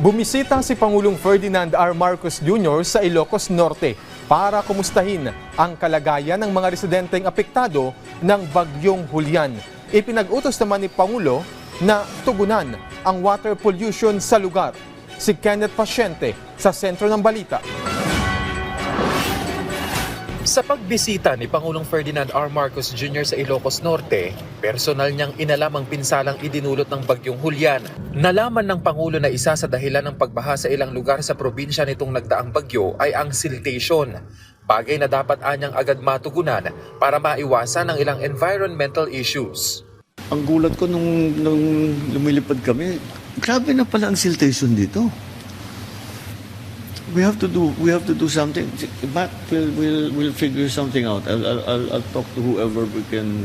Bumisita si Pangulong Ferdinand R. Marcos Jr. sa Ilocos Norte para kumustahin ang kalagayan ng mga residenteng apektado ng Bagyong Julian. Ipinag-utos naman ni Pangulo na tugunan ang water pollution sa lugar. Si Kenneth Pasyente sa sentro ng balita. Sa pagbisita ni Pangulong Ferdinand R. Marcos Jr. sa Ilocos Norte, personal niyang inalam ang pinsalang idinulot ng Bagyong Julian. Nalaman ng Pangulo na isa sa dahilan ng pagbaha sa ilang lugar sa probinsya nitong nagdaang bagyo ay ang siltation. Bagay na dapat anyang agad matugunan para maiwasan ang ilang environmental issues. Ang gulat ko nung lumilipad kami, grabe na pala ang siltation dito. We have to do something. But we'll figure something out. I'll talk to whoever we can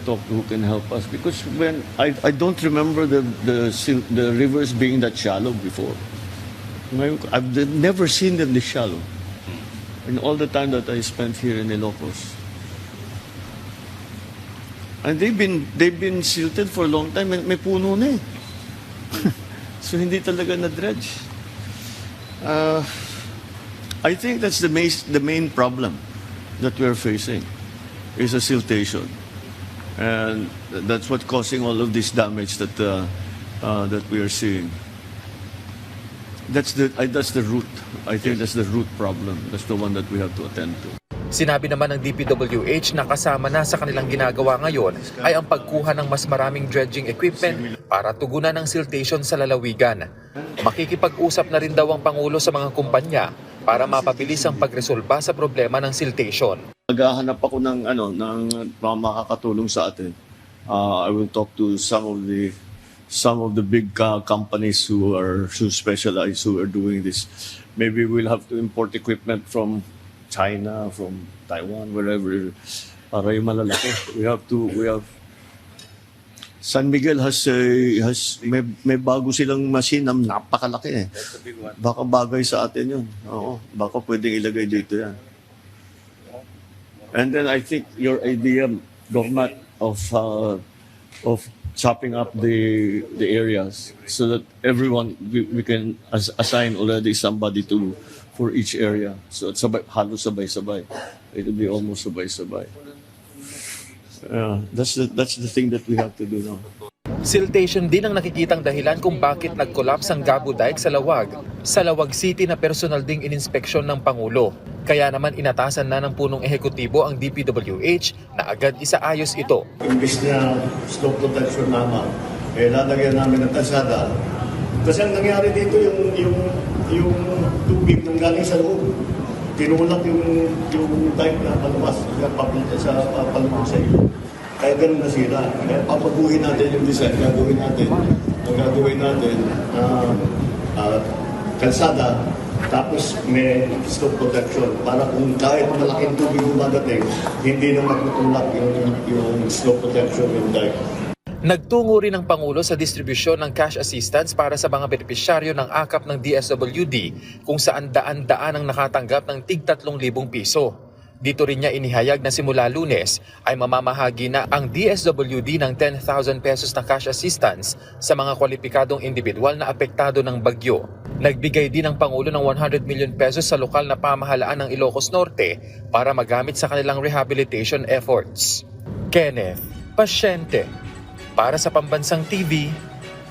talk to who can help us, because when I don't remember the rivers being that shallow before. I've never seen them this shallow in all the time that I spent here in Ilocos. And they've been silted for a long time. May puno na eh. So hindi talaga na-dredge. I think that's the main problem that we're facing is a siltation, and that's what's causing all of this damage that we are seeing. That's the root. I think that's the root problem. That's the one that we have to attend to. Sinabi naman ng DPWH na kasama na sa kanilang ginagawa ngayon ay ang pagkuha ng mas maraming dredging equipment para tugunan ng siltation sa lalawigan. Makikipag-usap na rin daw ang Pangulo sa mga kumpanya para mapabilis ang pagresolba sa problema ng siltation. Maghahanap ako ng mga makakatulong sa atin. I will talk to some of the big companies who specialize, who are doing this. Maybe we'll have to import equipment from China, from Taiwan, wherever, para yung malalaki. We have San Miguel may bago silang machine na napakalaki eh. Baka bagay sa atin yun. Oo, baka pwedeng ilagay dito yan. And then I think your idea, Government, of chopping up the areas so that everyone, we can assign already somebody for each area. So it's halos sabay-sabay. It will be almost sabay-sabay. That's the thing that we have to do now. Siltation din ang nakikitang dahilan kung bakit nag-collapse ang Gabo Dike sa Lawag. Sa Lawag City na personal ding ininspeksyon ng Pangulo. Kaya naman inatasan na ng punong ehekutibo ang DPWH na agad isaayos ito. Imbis na slope protection naman, lalagyan namin ng kalsada. Kasi ang nangyari dito yung tubig nang galing sa loob. Tinulak yung dike na palabas sa palabas sa iyo. Kaya ganun na sila. Kaya papaguhin natin yung design. Gagawin natin kalsada, tapos may slope protection para kung kahit malaking tubig dumadating, hindi na magtutulak yung slope protection yung dike. Nagtungo rin ang Pangulo sa distribusyon ng cash assistance para sa mga benepisyaryo ng AKAP ng DSWD kung saan daan-daan ang nakatanggap ng tig 3,000 piso. Dito rin niya inihayag na simula Lunes ay mamamahagi na ang DSWD ng 10,000 pesos na cash assistance sa mga kwalipikadong individual na apektado ng bagyo. Nagbigay din ang Pangulo ng 100 million pesos sa lokal na pamahalaan ng Ilocos Norte para magamit sa kanilang rehabilitation efforts. Kenneth Pasyente para sa Pambansang TV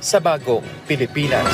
sa Bagong Pilipinas.